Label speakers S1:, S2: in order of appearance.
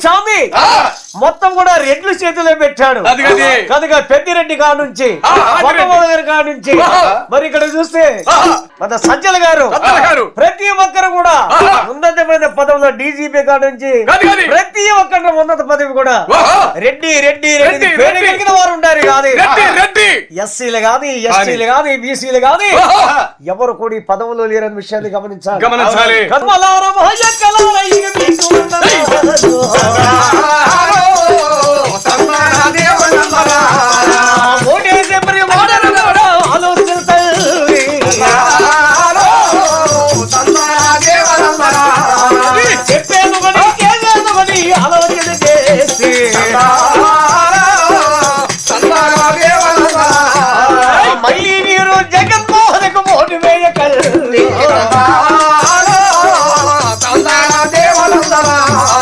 S1: స్వామి మొత్తం కూడా రెడ్లు చేతిలో పెట్టాడు. కనుక పెద్దిరెడ్డి కాడ నుంచి గారి కాడ నుంచి మరి ఇక్కడ చూస్తే మన సజ్జల గారు ప్రతి ఒక్కరు కూడా ఉన్నత పదవిలో డీజీపీ కాడ నుంచి ప్రతి ఒక్కరు ఉన్నత పదవి కూడా రెడ్డి రెడ్డి రెడ్డి పేరు కలిగిన వారు ఉండారు. కాదు ఎస్సీలు కాదు, ఎస్టీలు కాదు, బీసీలు కాదు, ఎవరు కూడా పదవులు లేరని విషయాన్ని గమనించాలి. చెప్పేది ఆలోచన చేసి